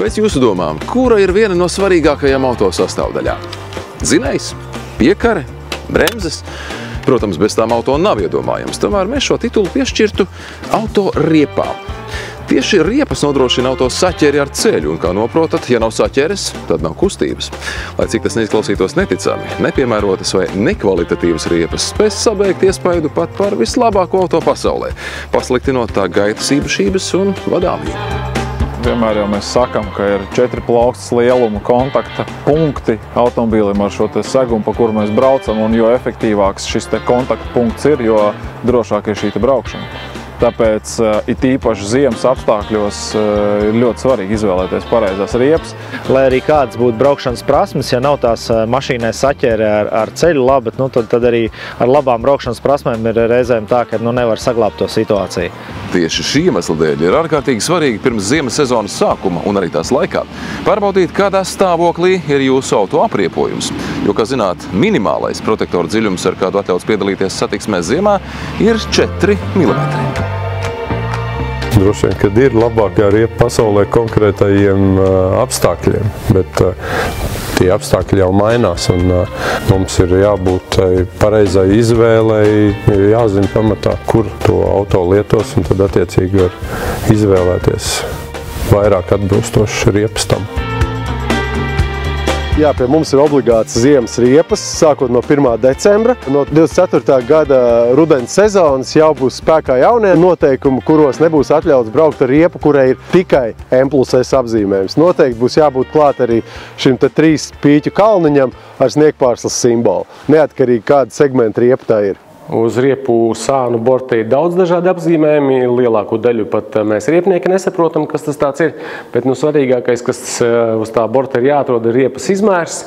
Pēc jūsu domām, kura ir viena no svarīgākajām auto sastāvdaļām? Dzinējs, piekare, bremzes? Protams, bez tām auto nav iedomājams, tomēr mēs šo titulu piešķirtu auto riepām. Tieši riepas nodrošina auto saķeri ar ceļu, un kā noprotat, ja nav saķeres, tad nav kustības. Lai cik tas neizklausītos neticami, nepiemērotas vai nekvalitatīvas riepas spēs sabeigt iespaidu pat par vislabāko auto pasaulē, pasliktinot tā gaitas īpašības un vadāmību. Vienmēr jau mēs sakam, ka ir 4 plaukstas lieluma kontakta punkti automobīlim ar šo segumu, pa kuru mēs braucam, un jo efektīvāks šis kontakta punkts ir, jo drošāk ir šī braukšana. Tāpēc it īpaši ziemas apstākļos ir ļoti svarīgi izvēlēties pareizās riepas. Lai arī kādas būtu braukšanas prasmes, ja nav tās mašīnai saķere ar ceļu labi, tad arī ar labām braukšanas prasmēm ir reizēm tā, ka nevar saglābt to situāciju. Tieši šī iemesla dēļ ir ārkārtīgi svarīgi pirms ziemas sezonas sākuma un arī tās laikā pārbaudīt, kādā stāvoklī ir jūsu auto apriepojums. Jo, kā zināt, minimālais protektoru dziļums, ar kādu atļauts piedalīties satiksmē ziemā, ir 4 mm. Droši vien, kad ir labākā riepa pasaulē konkrētajiem apstākļiem, bet tie apstākļi jau mainās, un mums ir jābūt pareizai izvēlei, ir jāzina pamatā, kur to auto lietos, un tad attiecīgi var izvēlēties vairāk atbilstošas riepas tam. Jā, pie mums ir obligāts ziemas riepas, sākot no 1. decembra. No 24. gada rudens sezonas jau būs spēkā jaunie noteikumi, kuros nebūs atļauts braukt ar riepu, kurai ir tikai M+S apzīmējums. Noteikti būs jābūt klāt arī šim 3 pīķu kalniņam ar sniegpārslas simbolu, neatkarīgi kāda segmenta riepa tā ir. Uz riepu sānu borta ir daudz dažādi apzīmējumi, lielāko daļu pat mēs riepnieki nesaprotam, kas tas tāds ir, bet svarīgākais, kas uz tā borta ir jāatrod, ir riepas izmērs,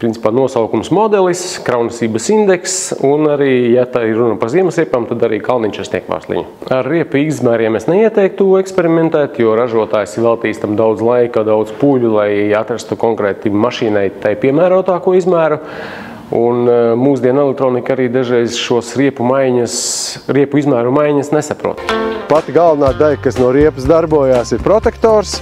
principā nosaukums modelis, kraunasības indeks, un arī, ja tā ir runa par ziemas riepām, tad arī kalniņš ar sniegpārsliņu. Ar riepu izmēriem es neieteiktu eksperimentēt, jo ražotājs ir veltījis tam daudz laika, daudz pūļu, lai atrastu konkrēti mašīnai tai piemērotāko izmēru. Un mūsdienu elektronika arī dažreiz šos riepu izmēru maiņas nesaprot. Pati galvenā daļa, kas no riepas darbojās, ir protektors,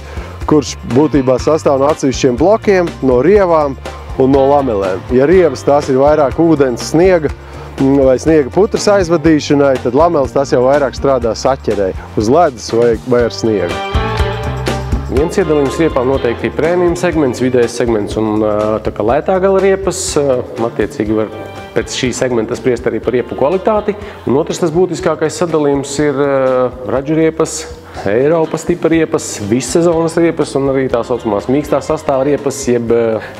kurš būtībā sastāv no atsevišķiem blokiem, no rievām un no lamelēm. Ja rievas tās ir vairāk ūdens, sniega vai sniega putras aizvadīšanai, tad lameles tās jau vairāk strādā saķerei uz ledus vai ar sniegu. Viens iedalījums riepām noteikti ir prēmijum segments, vidējais segments un tā kā lētā gala riepas. Attiecīgi var pēc šī segmenta spriest arī par riepu kvalitāti. Un otrs tas būtiskākais sadalījums ir raģu riepas, Eiropas tipa riepas, vissezonas riepas un arī tā saucamās mīkstā sastāva riepas, jeb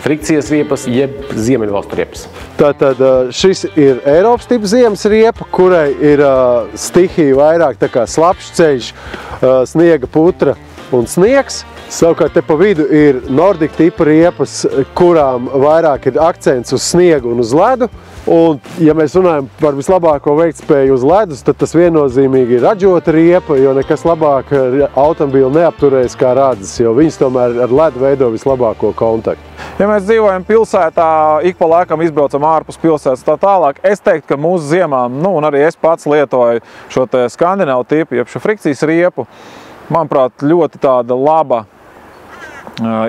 frikcijas riepas, jeb ziemeļvalstu riepas. Tātad šis ir Eiropas tipa ziemas riepa, kurai ir stihija vairāk tā kā slapjš ceļš, sniega putra un sniegs. Savukārt te pa vidu ir Nordic tipa riepas, kurām vairāk ir akcents uz sniegu un uz ledu. Un, ja mēs runājam par vislabāko veiktspēju uz ledus, tad tas viennozīmīgi ir raģota riepa, jo nekas labāk automobīli neapturēs kā radzes, jo viņas tomēr ar ledu veido vislabāko kontaktu. Ja mēs dzīvojam pilsētā, ik pa laikam izbraucam ārpus pilsētas tā tālāk, es teiktu, ka mūsu ziemām, un arī es pats lietoju šo te skandināvu tipu, jeb šo frikcijas riepu, manuprāt, ļoti tāda laba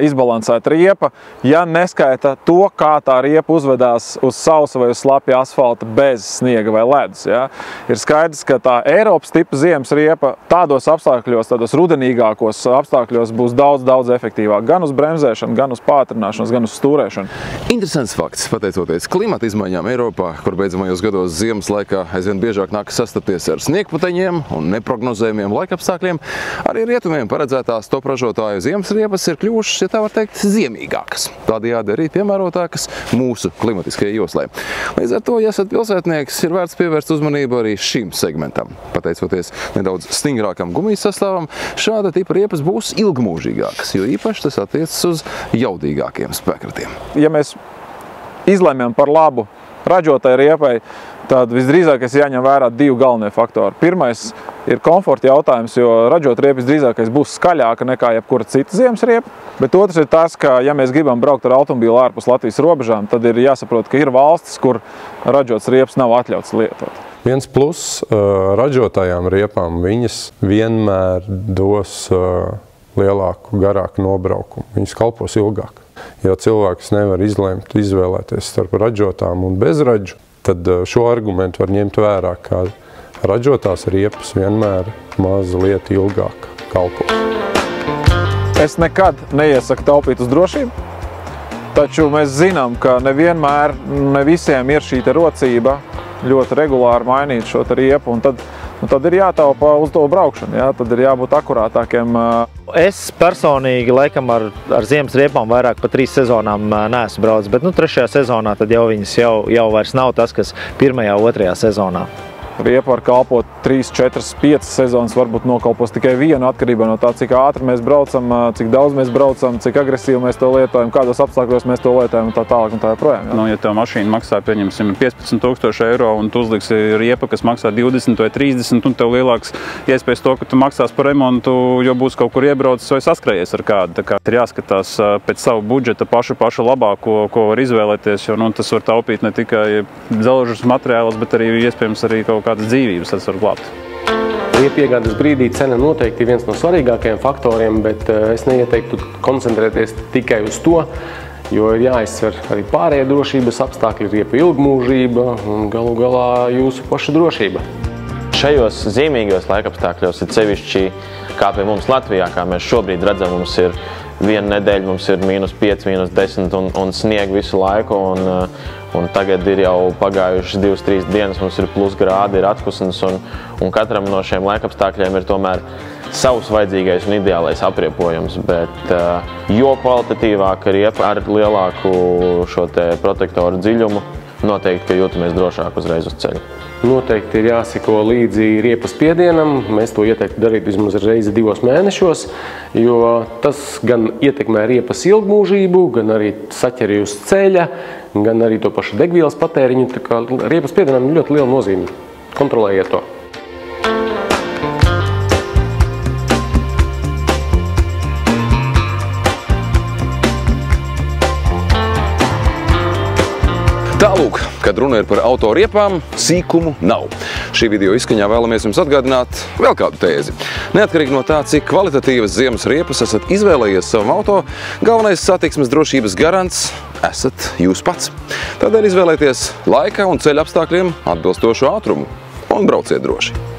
izbalansēta riepa, ja neskaita to, kā tā riepa uzvedās uz sausa vai uz slapja asfalta bez sniega vai ledus. Ja? Ir skaidrs, ka tā Eiropas tipa ziemas riepa tādos apstākļos, tādos rudenīgākos apstākļos būs daudz efektīvāk. Gan uz bremzēšanu, gan uz pātrināšanos, gan uz stūrēšanu. Interesants fakts, pateicoties klimata izmaiņām Eiropā, kur beidzamajos gados ziemas laikā aizvien biežāk nākas sastapties ar sniegputeņiem un neprognozējumiem laikapstākļiem, arī rietumiem paredzētās topražotāju ziemas riepas ir kļuvušas, ja tā var teikt, ziemīgākas. Tādējādi arī piemērotākas mūsu klimatiskajai joslai. Līdz ar to, ja esat pilsētnieks, ir vērts pievērst uzmanību arī šim segmentam. Pateicoties nedaudz stingrākam gumijas sastāvam, šāda tipa riepas būs ilgmūžīgākas, jo īpaši tas attiecas uz jaudīgākiem spēkratiem. Ja mēs izlemjam par labu raģotai riepai, tad visdrīzākais jāņem vērā 2 galvenie faktori. Pirmais ir komforta jautājums, jo raģot riepa visdrīzākais būs skaļāka nekā jebkura cita ziemas riepa. Bet otrs ir tas, ka, ja mēs gribam braukt ar automobīlu ārpus Latvijas robežām, tad ir jāsaprot, ka ir valstis, kur raģots riepas nav atļauts lietot. Viens plus raģotajām riepām, viņas vienmēr dos lielāku, garāku nobraukumu. Viņas kalpos ilgāk. Ja cilvēks nevar izvēlēties starp ražotām un bezražu, tad šo argumentu var ņemt vērā, ka ražotās riepas vienmēr mazliet ilgāk kalpo. Es nekad neiesaku taupīt uz drošību, taču mēs zinām, ka nevienmēr, ne visiem ir šī rocība ļoti regulāri mainīt šo riepu, un tad ir jātaupa uz to braukšanu, jā, tad ir jābūt akurātākiem. Es personīgi laikam ar ziemas riepām vairāk pa 3 sezonām neesmu braucis, bet 3. sezonā tad jau viņas jau vairs nav tas, kas 1., 2. sezonā. Riepa var kalpot 3, 4, 5 sezonas, varbūt nokalpos tikai vienu atkarībā no tā, cik ātri mēs braucam, cik daudz mēs braucam, cik agresīvi mēs to lietojam, kādos apstākļos mēs to lietojam un tā tālāk un tā joprojām. Ja tev mašīna maksā, pieņemsim, 15 000 eiro un tu uzliksi riepa, kas maksā 20 vai 30, un tev lielāks iespējas to, ka tu maksās par remontu, jo būs kaut kur iebraucis vai saskrējies ar kādu. Tā kā ir jāskatās pēc savu budžeta pašu labāko, ko var izvēlēties, jo tas var taupīt ne tikai dzelžus materiālus, bet arī iespējams arī kaut kādas dzīvības tas var glābt. Riepu iegādes brīdī cena noteikti ir viens no svarīgākajiem faktoriem, bet es neieteiktu koncentrēties tikai uz to, jo ir jāizsver arī pārējie drošības apstākļi, riepu ilgmūžība un galu galā jūsu paša drošība. Šajos zīmīgos laikapstākļos ir sevišķi, kā pie mums Latvijā, kā mēs šobrīd redzam, mums ir viena nedēļa, mums ir -5, -10 un snieg visu laiku, un tagad ir jau pagājušas 2-3 dienas, mums ir plus grādi, ir atkusnes, un katram no šiem laikapstākļiem ir tomēr savs vajadzīgais un ideālais apriepojums, bet jo kvalitatīvāka riepa ar lielāku šo te protektoru dziļumu, noteikti, ka jūtamies drošāk uzreiz uz ceļa. Noteikti ir jāseko līdzi riepas spiedienam. Mēs to ieteiktu darīt vismaz reizi 2 mēnešos, jo tas gan ietekmē riepas ilgmūžību, gan arī saķeri uz ceļa, gan arī to pašu degvielas patēriņu. Tā kā riepas spiedienam ir ļoti liela nozīme. Kontrolējiet to. Tālūk, kad runa ir par autoriepām, sīkumu nav. Šī video izskaņā vēlamies jums atgādināt vēl kādu tēzi. Neatkarīgi no tā, cik kvalitatīvas ziemas riepas esat izvēlējies savam auto, galvenais satiksmes drošības garants esat jūs pats. Tādēļ izvēlēties laika un ceļa apstākļiem atbilstošu ātrumu un brauciet droši.